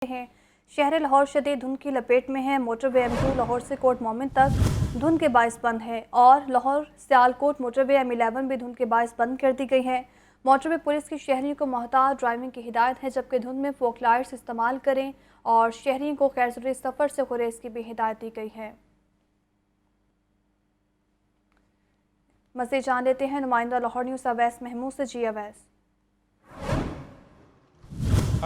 हैं। शहर लाहौर शदीद धुंध की लपेट में है। मोटरवे M2 लाहौर से कोट मोमिन तक धुंध के बायस बंद है और लाहौर सियालकोट मोटरवे M11 भी धुंध के बायस बंद कर दी गई है। मोटरवे पुलिस की शहरियों को मोहतात ड्राइविंग की हिदायत है, जबकि धुंध में फोक लाइट्स इस्तेमाल करें और शहरियों को गैर सफ़र से गुरेज की भी हिदायत दी गई है। मज़ीद जान लेते हैं नुमाइंदा लाहौर न्यूज़ अवैस महमूद से। जी अवैस।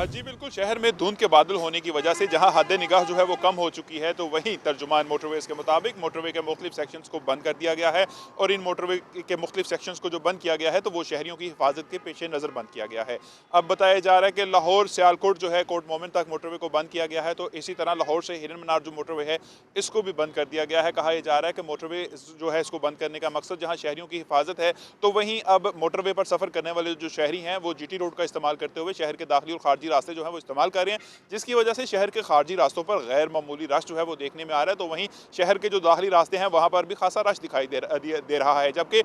जी बिल्कुल, शहर में धुंध के बादल होने की वजह से जहां हद निगाह जो है वो कम हो चुकी है, तो वहीं तर्जुमान मोटरवेज़ के मुताबिक मोटरवे के मुख्तलिफ सेक्शंस को बंद कर दिया गया है। और इन मोटरवे के मुख्तलिफ सेक्शंस को जो बंद किया गया है तो वो शहरियों की हिफाजत के पेश नज़र बंद किया गया है। अब बताया जा रहा है कि लाहौर सियालकोट जो है कोट मोमिन तक मोटरवे को बंद किया गया है, तो इसी तरह लाहौर से हिरन मीनार जो मोटरवे है इसको भी बंद कर दिया गया है। कहा जा रहा है कि मोटरवे जो है इसको बंद करने का मकसद जहाँ शहरियों की हिफाजत है, तो वहीं अब मोटरवे पर सफ़र करने वाले जो शहरी हैं वो GT रोड का इस्तेमाल करते हुए शहर के दाखिली और खारजी रास्ते जो है वो इस्तेमाल कर रहे हैं, जिसकी वजह से शहर के खारजी रास्तों पर गैर मामूली रश जो है वो देखने में आ रहा है। तो वहीं शहर के जो दाखिली रास्ते हैं वहां पर भी खासा रश दिखाई दे रहा है। जबकि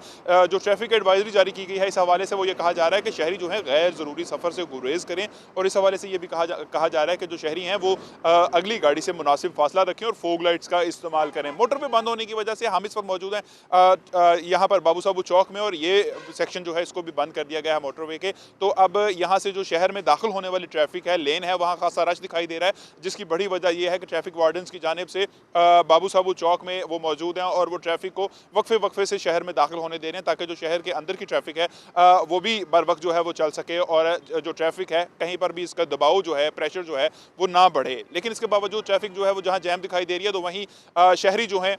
जो ट्रैफिक एडवाइजरी जारी की गई है इस हवाले से वो ये कहा जा रहा है कि शहरी जो है गैर ज़रूरी सफ़र से गुरेज करें, और इस हवाले से ये भी कहा जा रहा है कि जो शहरी हैं वो अगली गाड़ी से मुनासिब फासला रखें और फोग लाइट्स का इस्तेमाल करें। मोटरवे बंद होने की वजह से हम इस वक्त मौजूद हैं यहाँ पर बाबू साबू चौक में, और ये सेक्शन जो है इसको भी बंद कर दिया गया है मोटरवे के। तो अब यहाँ से जो शहर में दाखिल होने वाली ट्रैफिक है, लेन है, वहाँ खासा रश दिखाई दे रहा है, जिसकी बड़ी वजह यह है कि ट्रैफिक वार्डन्स की जानिब से बाबू साबू चौक में वो मौजूद हैं और वो ट्रैफिक को वक्फे से शहर में दाखिल होने दे रहे हैं, ताकि जो शहर के अंदर की ट्रैफिक है वो भी बर वक्त जो है वो चल सके और जो ट्रैफिक है कहीं पर भी इसका दबाव जो है, प्रेशर जो है वो ना बढ़े। लेकिन इसके बावजूद ट्रैफिक जो है वो जहाँ जैम दिखाई दे रही है, तो वहीं शहरी जो हैं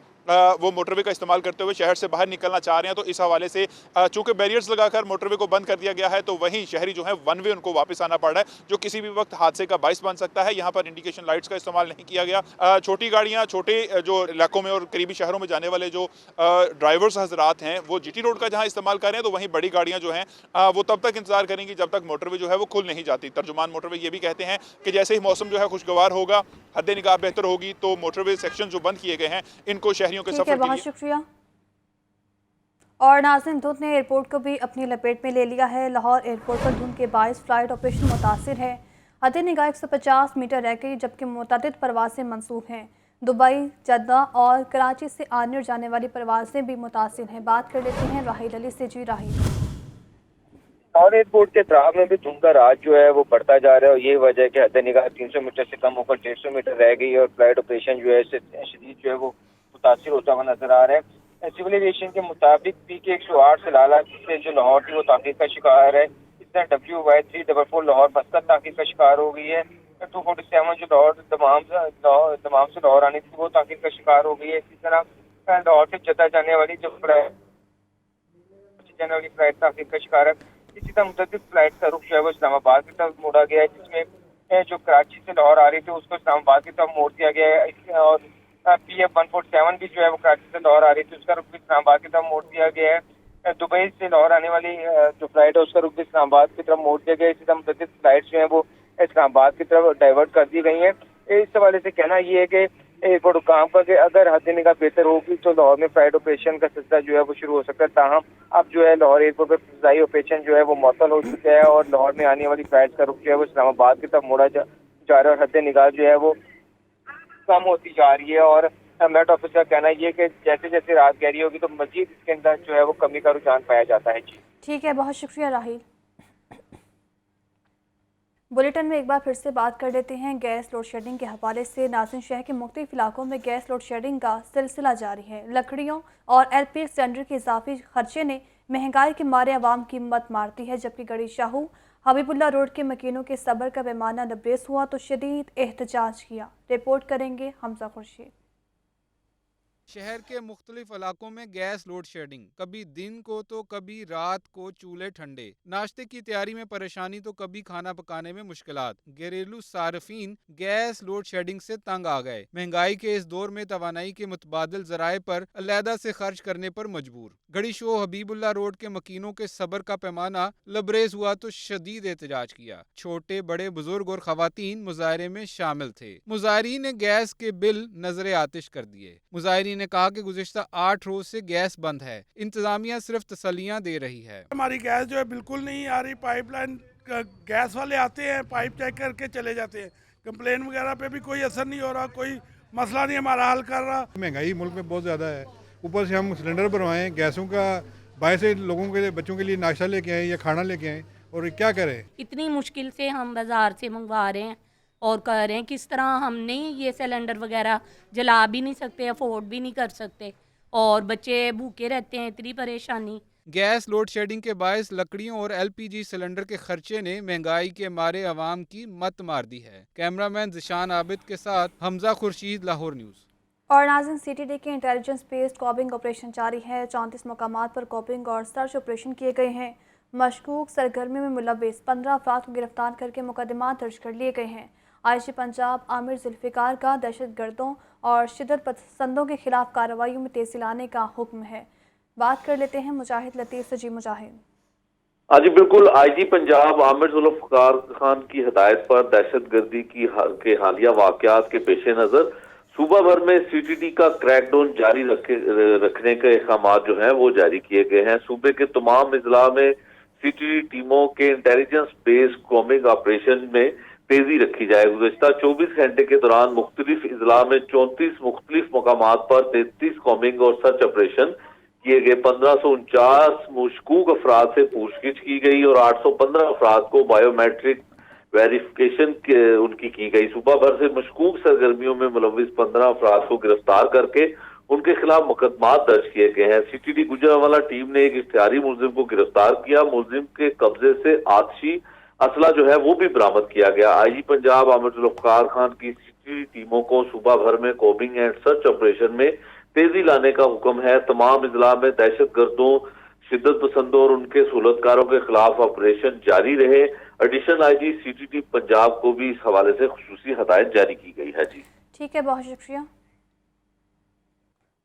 वो मोटरवे का इस्तेमाल करते हुए शहर से बाहर निकलना चाह रहे हैं। तो इस हवाले से चूंकि बैरियर्स लगाकर मोटरवे को बंद कर दिया गया है, तो वहीं शहरी जो है वन वे उनको वापस आना पड़ रहा है, जो किसी भी वक्त हादसे का बाइस बन सकता है। यहाँ पर इंडिकेशन लाइट्स का इस्तेमाल नहीं किया गया। छोटी गाड़ियाँ छोटे जो इलाकों में और करीबी शहरों में जाने वाले जो ड्राइवर्स हजरात हैं वो GT रोड का जहाँ इस्तेमाल कर रहे हैं, तो वहीं बड़ी गाड़ियाँ जो हैं वो तब तक इंतजार करेंगी जब तक मोटरवे जो है वो खुल नहीं जाती। तर्जुमान मोटरवे ये भी कहते हैं कि जैसे ही मौसम जो है खुशगवार होगा, हद निगाह बेहतर होगी, तो मोटरवे सेक्शन जो बंद किए गए हैं इनको शहरियों के सफर के लिए। शुक्रिया। और नाज़रीन, धुंध ने एयरपोर्ट को भी अपनी लपेट में ले लिया है। लाहौर एयरपोर्ट पर धुंध के बायस फ्लाइट ऑपरेशन मुतासिर है। हद निगाह 150 मीटर रह गई, जबकि मुतअद्दिद परवासें मंसूब हैं। दुबई, जद्दा और कराची से आने और जाने वाली परवासें भी मुतासिर हैं। बात कर लेते हैं राहिल अली से। जी राहिल। लाहौर एयरपोर्ट के अतराफ में भी धुंध का राज जो है वो बढ़ता जा रहा है, और ये वजह है कि हद निगाह 300 मीटर से कम होकर 150 मीटर रह गई और फ्लाइट ऑपरेशन जो है शदीद जो है वो मुतासिर होता हुआ नजर आ रहा है। सिविल एविएशन के मुताबिक PK 108 से लाला से जो लाहौर थी वो ताक़ीद का शिकार है। इस तरह WY344 लाहौर मस्कत ताक़ीद का शिकार हो गई है। 247 जो लाहौर दमाम से लाहौर आनी थी वो ताक़ीद का शिकार हो गई है। इसी तरह लाहौर से जद्दा जाने वाली फ्लाइट ताक़ीद का शिकार है। इसी तरह मुतअद्दिद फ्लाइट का रुख जो है वो इस्लामाबाद की तरफ मोड़ा गया है, जिसमें जो कराची से लाहौर आ रही थी उसको इस्लामाबाद की तरफ मोड़ दिया गया है। और PF 147 भी जो है वो कराची से लाहौर आ रही थी, उसका रुख भी इस्लामाबाद की तरफ मोड़ दिया गया है। दुबई से लाहौर आने वाली जो फ्लाइट है उसका रुख भी इस्लामाबाद की तरफ मोड़ दिया गया है। इसी तरह मुतअद्दिद फ्लाइट जो है वो इस्लामाबाद की तरफ डाइवर्ट कर दी गई है। इस हवाले से कहना ये है कि एयरपोर्ट काम का कि अगर हद निगाह बेहतर होगी तो लाहौर में फ्लाइट ऑपरेशन का सिलसिला जो है वो शुरू हो सकता है। ताहम अब जो है लाहौर एयरपोर्ट पर फिजाई ऑपरेशन जो है वो मुअत्तल हो चुका है और लाहौर में आने वाली फ्लाइट का रुख जो है वो इस्लामाबाद की तरफ मोड़ा जा रहा है और हद निगाह जो है वो कम होती जा रही है। और मेट ऑफिस का कहना ये है कि जैसे जैसे रात गहरी होगी तो मजीद इसके अंदर जो है वो कमी का रुझान पाया जाता है। जी ठीक है, बहुत शुक्रिया राहिल। बुलेटिन में एक बार फिर से बात कर लेते हैं गैस लोड शेडिंग के हवाले से। नाज़रीन, शहर के मुख्तलिफ इलाकों में गैस लोड शेडिंग का सिलसिला जारी है। लकड़ियों और LP सिलेंडर के इजाफी खर्चे ने महंगाई के मारे आवाम की हिम्मत मारती है, जबकि गड़ी शाहू हबीबुल्ला रोड के मकीनों के सब्र का पैमाना लबरेज हुआ तो शदीद एहतजाज किया। रिपोर्ट करेंगे हमजा खुर्शीद। शहर के मुख्तलिफ इलाकों में गैस लोड शेडिंग, कभी दिन को तो कभी रात को चूल्हे ठंडे, नाश्ते की तैयारी में परेशानी तो कभी खाना पकाने में मुश्किलात। घरेलू सार्फिन गैस लोड शेडिंग से तंग आ गए। महंगाई के इस दौर में तवानाई के मुतबादिल जराए पर अलहदा से खर्च करने पर मजबूर। गड़ी शो हबीबुल्ला रोड के मकीनों के सब्र का पैमाना लबरेज हुआ तो शदीद एहतजाज किया। छोटे बड़े बुजुर्ग और खवातीन मुजाहरे में शामिल थे। मुजाहरीन ने गैस के बिल नजरे आतिश कर दिए। मुजाहरीन ने कहा कि गुज़िश्ता 8 रोज से गैस बंद है, इंतजामिया सिर्फ तसल्लियां दे रही है। हमारी गैस जो है बिल्कुल नहीं आ रही। पाइपलाइन गैस वाले आते हैं, पाइप चेक करके चले जाते हैं। कंप्लेन वगैरह पे भी कोई असर नहीं हो रहा, कोई मसला नहीं हमारा हल कर रहा। महंगाई मुल्क में बहुत ज़्यादा है, ऊपर से हम सिलेंडर भरवाएं, गैसों का बाहर से लोगों के लिए, बच्चों के लिए नाश्ता लेके आएँ या खाना लेके आएँ, और क्या करें। इतनी मुश्किल से हम बाज़ार से मंगवा रहे हैं और कह रहे हैं किस तरह हम नहीं ये सिलेंडर वगैरह जला भी नहीं सकते, अफोर्ड भी नहीं कर सकते, और बच्चे भूखे रहते हैं, इतनी परेशानी। गैस लोड शेडिंग के बायस लकड़ियों और LPG सिलेंडर के खर्चे ने महंगाई के मारे अवाम की मत मार दी है। कैमरामैन ज़िशान आबिद के साथ हमजा खुर्शीद, लाहौर न्यूज़। और नाज़रीन, CTD के इंटेलिजेंस बेस्ड कॉबिंग ऑपरेशन जारी है। 34 मकामात पर कॉबिंग और सर्च ऑपरेशन किए गए हैं। मशकूक सरगर्मी में मुलव्विस 15 अफराद को गिरफ्तार करके मुकदमा दर्ज कर लिए गए हैं। IG पंजाब आमिर जुल्फ़िकार का दहशत गर्दों और शिद्दत पसंदों के खिलाफ कार्रवाइयों में तेज़ी लाने का हुक्म है। बात कर लेते हैं मुजाहिद लतीफ़ से। जी मुजाहिद। हाँ जी बिल्कुल, IG पंजाब आमिर जुल्फ़िकार खान की हदायत पर दहशत गर्दी के हालिया वाक़यात के पेश नज़र सूबा भर में CTD का क्रैकडाउन जारी रखने के अहकामात जो हैं वो जारी किए गए हैं। सूबे के तमाम अजला में CTD टीमों के इंटेलिजेंस बेस्ड कॉबिंग ऑपरेशन में तेजी रखी जाए। गुज़श्ता 24 घंटे के दौरान मुख्तलिफ अजला में 34 मुख्तलिफ मकामात पर 33 कॉबिंग और सर्च ऑपरेशन किए गए। 1549 मशकूक अफराद से पूछगिछ की गई और 815 अफराद को बायोमेट्रिक वेरिफिकेशन उनकी की गई। सुबह भर से मशकूक सरगर्मियों में मुलव्विस 15 अफराद को गिरफ्तार करके उनके खिलाफ मुकदमात दर्ज किए गए हैं। CTD गुजरांवाला टीम ने एक इख्तियारी मुलजिम को गिरफ्तार किया। मुलजिम के कब्जे से आतिशी असला जो है वो भी बरामद किया गया। IG पंजाब आमिर जुल्फ़िकार खान की CTD टीमों को सुबह भर में कॉबिंग एंड सर्च ऑपरेशन में तेजी लाने का हुक्म है। तमाम अजला में दहशत गर्दों, शिद्दत पसंदों और उनके सहूलतकारों के खिलाफ ऑपरेशन जारी रहे। एडिशनल IG CTD पंजाब को भी इस हवाले से खुसूसी हदायत जारी की गई है। जी ठीक है, बहुत शुक्रिया।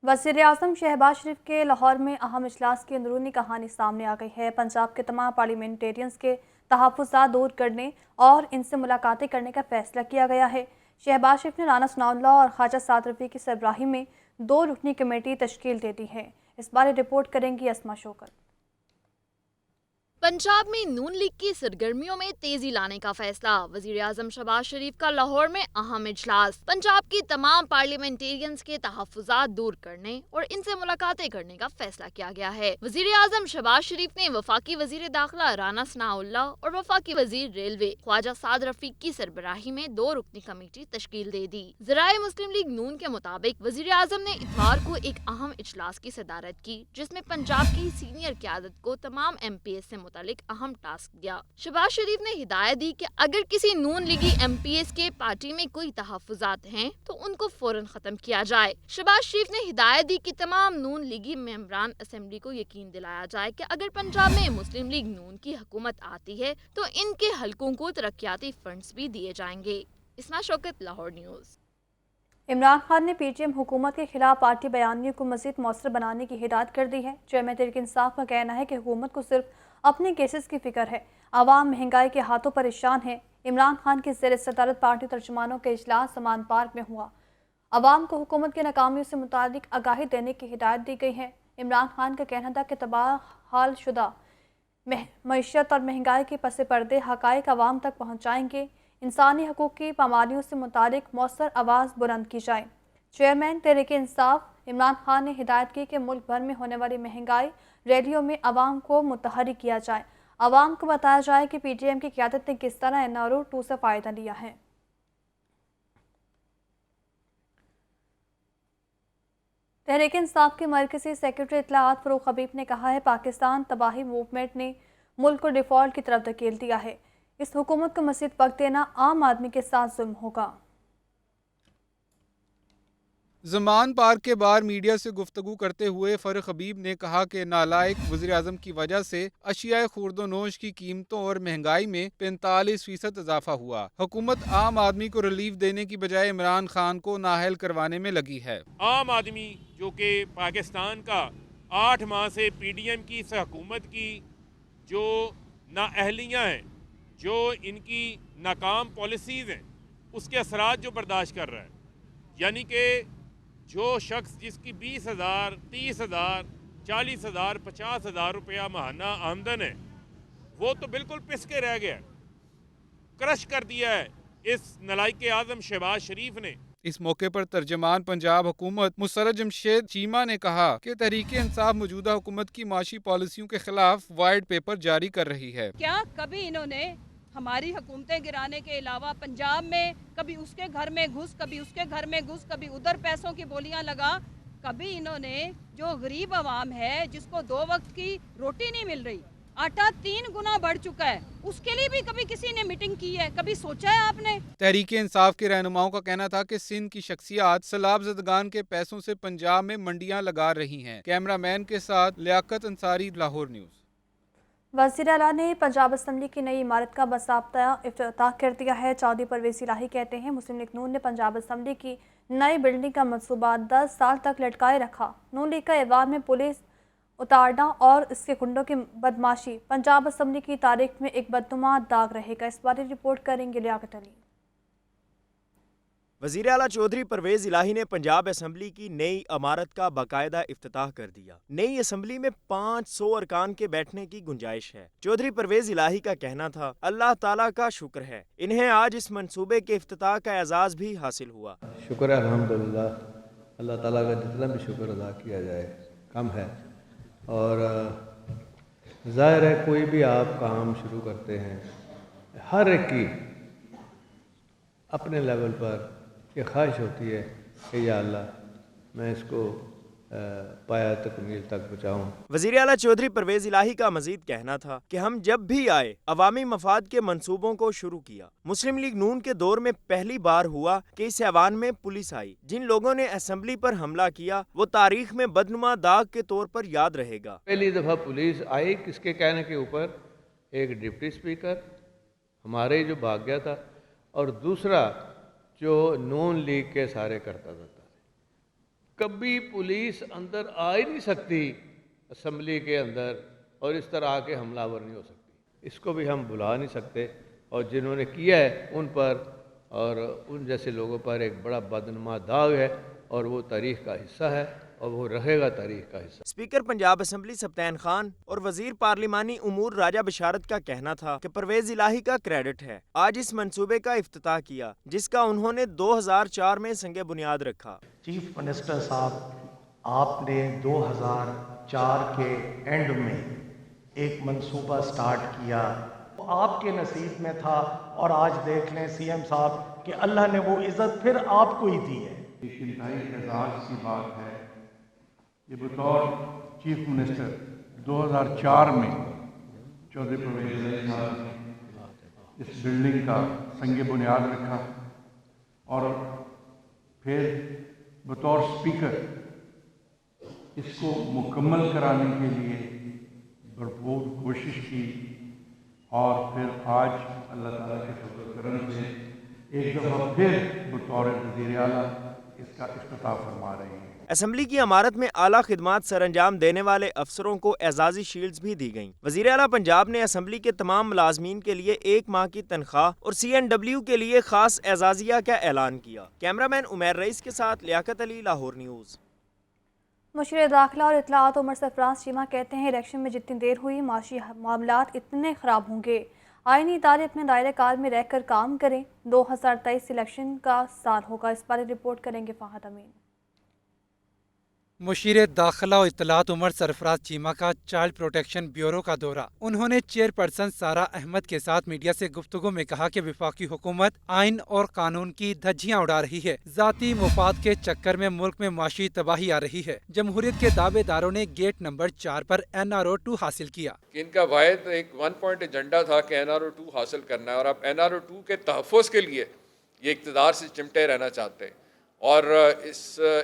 वज़ीर-ए-आज़म शहबाज शरीफ के लाहौर में अहम इजलास की अंदरूनी कहानी सामने आ गई है। पंजाब के तमाम पार्लियामेंटेरियंस के तहफ़्फ़ुज़ात दूर करने और इनसे मुलाकातें करने का फैसला किया गया है। शहबाज शरीफ ने राना सनाउल्लाह और ख्वाजा साद रफ़ी की सरबराही में 2 रुकनी कमेटी तश्कील दे दी है। इस बारे रिपोर्ट करेंगी अस्मा शौकत। पंजाब में नून लीग की सरगर्मियों में तेजी लाने का फैसला। वजीर आजम शहबाज शरीफ का लाहौर में अहम इजलास। पंजाब की तमाम पार्लियामेंटेरियंस के तहफ़्फ़ुज़ात दूर करने और इनसे मुलाकातें करने का फैसला किया गया है। वजीर आजम शहबाज शरीफ ने वफाकी वजीर दाखिला राना सनाउल्लाह और वफाकी वजीर रेलवे ख्वाजा साद रफीक की सरबराही में 2 रुकनी कमेटी तश्कील दे दी। ज़राए मुस्लिम लीग नून के मुताबिक वजीर आजम ने इतवार को एक अहम इजलास की सदारत की, जिसमें पंजाब की सीनियर क़यादत को तमाम MPS से मुतालिक अहम टास्क दिया। शहबाज शरीफ ने हिदायत दी कि अगर किसी नून लीगी MPS के पार्टी में कोई तहफ़्फ़ुज़ात हैं तो उनको फौरन खत्म किया जाए। शहबाज शरीफ ने हिदायत दी कि तमाम नून लीगी मेंबरान असेंबली को यकीन दिलाया जाए कि अगर पंजाब में मुस्लिम लीग नून की हुकूमत आती है तो इनके हलकों को तरक्याती फंड्स भी दिए जाएंगे। इस्मा शौकत, लाहौर न्यूज़। इमरान खान ने PTM हुकूमत के खिलाफ पार्टी बयानियों को मज़ीद मौसर बनाने की हिदायत कर दी है। चेयरमैन तहरीक इंसाफ का कहना है कि हुकूमत को सिर्फ अपने केसेस की फिक्र है, आवाम महंगाई के हाथों परेशान है। इमरान खान की ज़ेर सदारत पार्टी तर्जुमानों के इजलास समान पार्क में हुआ। आवाम को हुकूमत के नाकामियों से मुतालिक आगाही देने की हिदायत दी गई है। इमरान खान का कहना था कि तबाह हाल शुदा मईशत और महंगाई के पस पर्दे हक़ाइक़ आवाम तक पहुँचाएंगे। इंसानी हकूक़ की पामालियों से मुतालिक मौसर आवाज़ बुलंद की जाए। चेयरमैन तहरीक इंसाफ इमरान खान ने हिदायत की कि मुल्क भर में होने वाली महंगाई रैलियों में आवाम को मुतहरिक किया जाए। आवाम को बताया जाए कि PTM की क़यादत ने किस तरह NRO 2 से फ़ायदा लिया है। तहरीक इंसाफ के मरकज़ी सेक्रेटरी इत्तलाआत फ़रूख़ हबीब ने कहा है, पाकिस्तान तबाही मूवमेंट ने मुल्क को डिफ़ॉल्ट की तरफ धकेल दिया है। इस हुकूमत को मज़ीद वक्त देना आम आदमी के साथ जुल्म होगा। ज़मान पार्क के बाहर मीडिया से गुफ्तगू करते हुए फ़रूख़ हबीब ने कहा कि नालायक वज़ीर आज़म की वजह से अशियाए खुर्दोनोश की कीमतों और महंगाई में 45% इजाफा हुआ। हुकूमत आम आदमी को रिलीफ देने की बजाय इमरान खान को नाअहल करवाने में लगी है। आम आदमी जो कि पाकिस्तान का 8 माह से PDM की इस हुकूमत की जो नाअहलियाँ हैं, जो इनकी नाकाम पॉलिसीज़ हैं, उसके असरात जो बर्दाश्त कर रहा है, यानी कि जो शख्स जिसकी 20,000, 30,000, 40,000, 50,000 रुपया महाना आमदन है, वो तो बिल्कुल पिस के रह गया, क्रश कर दिया है इस नलायक आज़म शहबाज शरीफ ने। इस मौके पर तर्जमान पंजाब हुकूमत मुसर्रत जमशेद चीमा ने कहा कि तहरीक इंसाफ मौजूदा हुकूमत की माशी पॉलिसियों के खिलाफ वाइट पेपर जारी कर रही है। क्या कभी इन्होंने हमारी हुकूमतें गिराने के अलावा पंजाब में कभी उसके घर में घुस, कभी उसके घर में घुस, कभी उधर पैसों की बोलियां लगा, कभी इन्होंने जो गरीब आवाम है जिसको 2 वक्त की रोटी नहीं मिल रही, आटा 3 गुना बढ़ चुका है, उसके लिए भी कभी किसी ने मीटिंग की है? कभी सोचा है आपने? तहरीक इंसाफ के रहनुमाओं का कहना था कि सिंध की शख्सियात सैलाब ज़दगान के पैसों से पंजाब में मंडियां लगा रही हैं। कैमरामैन के साथ लियाकत अंसारी, लाहौर न्यूज़। वज़ीर आला ने पंजाब असम्बली की नई इमारत का बाकायदा इफ्तिताह कर दिया है। चौधरी परवेज़ इलाही कहते हैं मुस्लिम लीग नून ने पंजाब असम्बली की नई बिल्डिंग का मनसूबा 10 साल तक लटकाए रखा। नून लीग का ऐवान में पुलिस उतारना और इसके गुंडों की बदमाशी पंजाब असम्बली की तारीख में एक बदनुमा दाग रहेगा। इस बारे रिपोर्ट करेंगे लियाकत अली। वज़ीर आला चौधरी परवेज़ इलाही ने पंजाब असम्बली की नई इमारत का बाकायदा इफ्तिताह कर दिया। नई असम्बली में 500 अरकान के बैठने की गुंजाइश है। चौधरी परवेज़ इलाही का कहना था अल्लाह ताला का शुक्र है इन्हें आज इस मंसूबे के इफ्तिताह का एजाज़ भी हासिल हुआ। शुक्र है अल्हम्दुलिल्लाह, अल्लाह ताला का जितना भी शुक्र अदा किया जाए कम है। और ज़ाहिर है कोई भी आप काम शुरू करते हैं, हर एक की अपने लेवल पर ये ख्वाहिश होती है कि या अल्लाह मैं इसको पाया तकमील तक पहुँचाऊँ। वज़ीर आला चौधरी परवेज़ इलाही का मजीद कहना था कि हम जब भी आए अवामी मफाद के मंसूबों को शुरू किया। मुस्लिम लीग नून के दौर में पहली बार हुआ कि इस ऐवान में पुलिस आई। जिन लोगों ने असम्बली पर हमला किया वो तारीख में बदनुमा दाग के तौर पर याद रहेगा। पहली दफ़ा पुलिस आई किसके कहने के ऊपर? एक डिप्टी स्पीकर हमारे जो भाग गया था और दूसरा जो नून लीग के सारे करता था। कभी पुलिस अंदर आ ही नहीं सकती असम्बली के अंदर और इस तरह आके हमलावर नहीं हो सकती। इसको भी हम बुला नहीं सकते और जिन्होंने किया है उन पर और उन जैसे लोगों पर एक बड़ा बदनुमा दाग है और वो तारीख का हिस्सा है और वो रहेगा तारीख का हिस्सा। स्पीकर पंजाब असम्बली सब्तैन खान और वजीर पार्लिमानी उमूर राजा बशारत का कहना था कि परवेज़ इलाही का क्रेडिट है आज इस मंसूबे का इफ्तिताह किया जिसका उन्होंने 2004 में संगे बुनियाद रखा। चीफ मिनिस्टर साहब, आपने 2004 के एंड में एक मंसूबा स्टार्ट किया, आपके नसीब में था और आज देख लें सीएम साहब कि अल्लाह ने वो इज्जत फिर आपको ही दी है। एक इंतहाई एजाज़ की बात है ये बतौर चीफ मिनिस्टर 2004 में चौधरी परवेज़ इलाही साहब ने इस बिल्डिंग का संगे बुनियाद रखा और फिर बतौर स्पीकर इसको मुकम्मल कराने के लिए भरपूर कोशिश की और फिर आज अल्लाह ताला के फज़ल करम से एक दफ़ा फिर बतौर वज़ीर आला इसका इफ्तिताह फरमा रहे हैं। असम्बली की इमारत में आला खिदमात सरअंजाम देने वाले अफसरों को एजाजी शील्ड्स भी दी गईं। वज़ीर आला पंजाब ने असम्बली के तमाम मुलाजमीन के लिए 1 माह की तनख्वाह और CNW के लिए खास एजाजिया का ऐलान किया। कैमरामैन उमैर रईस के साथ लियाकत अली, लाहौर न्यूज़। मुशीर दाखिला और इत्तलाआत उमर सरफराज चीमा कहते हैं इलेक्शन में जितनी देर हुई माशी मामलात इतने ख़राब होंगे। आईनी इदारे अपने दायरे कार में रहकर काम करें। 2023 इलेक्शन का साल होगा। इस बारे रिपोर्ट करेंगे फ़ाहद अमीन। मुशीर दाखिला और इत्तलाआत उमर सरफराज चीमा का चाइल्ड प्रोटेक्शन ब्यूरो का दौरा। उन्होंने चेयरपर्सन सारा अहमद के साथ मीडिया से गुफ्तगू में कहा कि वफाकी हुकूमत आइन और कानून की धज्जियां उड़ा रही है। जाती मुफाद के चक्कर में मुल्क में माशी तबाही आ रही है। जमहूरियत के दावेदारों ने गेट नंबर 4 पर NRO 2 हासिल किया। इनका वाहिद एक 1 पॉइंट एजेंडा था कि NRO 2 हासिल करना है और अब NRO 2 के तहफ़्फ़ुज़ के लिए ये इक़्तिदार से चिमटे रहना चाहते हैं और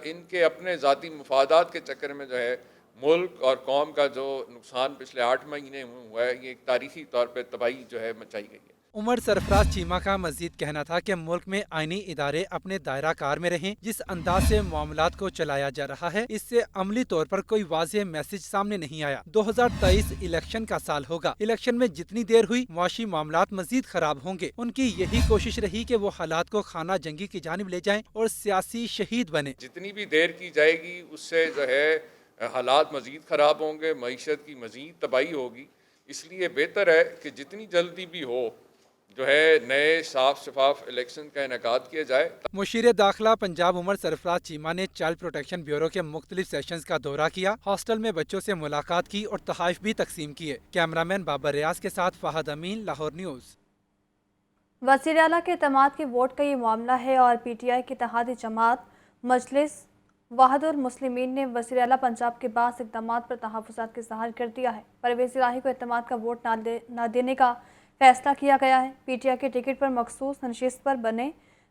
इनके अपने ज़ाती मुफादात के चक्कर में जो है मुल्क और कौम का जो नुकसान पिछले 8 महीने में हुआ है ये एक तारीखी तौर पर तबाही जो है मचाई गई है। उमर सरफराज चीमा का मजीद कहना था कि मुल्क में आईनी इदारे अपने दायरा कार में रहें। जिस अंदाज से मामलात को चलाया जा रहा है इससे अमली तौर पर कोई वाज़ेह मैसेज सामने नहीं आया। 2023 इलेक्शन का साल होगा। इलेक्शन में जितनी देर हुई माशी मामलात मजीद खराब होंगे। उनकी यही कोशिश रही कि वो हालात को खाना जंगी की जानिब ले जाएं और सियासी शहीद बने। जितनी भी देर की जाएगी उससे जो है हालात मजीद खराब होंगे, मईशत की मजीद तबाही होगी। इसलिए बेहतर है कि जितनी जल्दी भी हो जो है नए साफ शफाफ इलेक्शन का इनेकाद किया जाए। मुशीर दाखिला पंजाब उमर सरफराज चीमा ने चाइल्ड प्रोटेक्शन ब्यूरो के मुख्तलिफ सेशंस का दौरा किया, हॉस्टल में बच्चों से मुलाकात की और तोहफे भी तकसीम किए। कैमरामैन बाबर रियाज के साथ फहद अमीन, लाहौर न्यूज़। वज़ीर आला के इत्तेमाद के वोट का ये मामला है और PTI की इत्तेहादी जमात मजलिस वहदुल मुस्लिमीन ने वज़ीर आला पंजाब के बाद इक़दामात पर तहफ़्फ़ुज़ात का इज़हार कर दिया है। परवेज़ इलाही को इत्तेमाद का वोट ना देने का फैसला किया गया है। PTI के टिकट पर मखसूस नशिस्त पर बने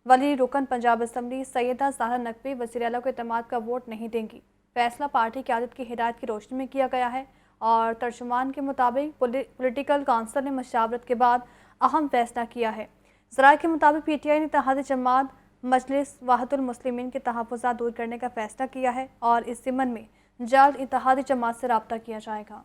वली रुकन पंजाब असम्बली सैयदा ज़हरा नकवी वज़ीर आला को इत्तेमाद का वोट नहीं देंगी। फैसला पार्टी की आदत की हिदायत की रोशनी में किया गया है और तर्जुमान के मुताबिक पॉलिटिकल काउंसिल ने मशावरत के बाद अहम फैसला किया है। ज़राए के मुताबिक PTI ने इत्तेहादी जमात मजलिस वहदुल मुस्लिमीन के तहफ़्फ़ुज़ात दूर करने का फैसला किया है और इस ज़िम्मन में जल्द इत्तेहादी जमात से रब्ता किया जाएगा।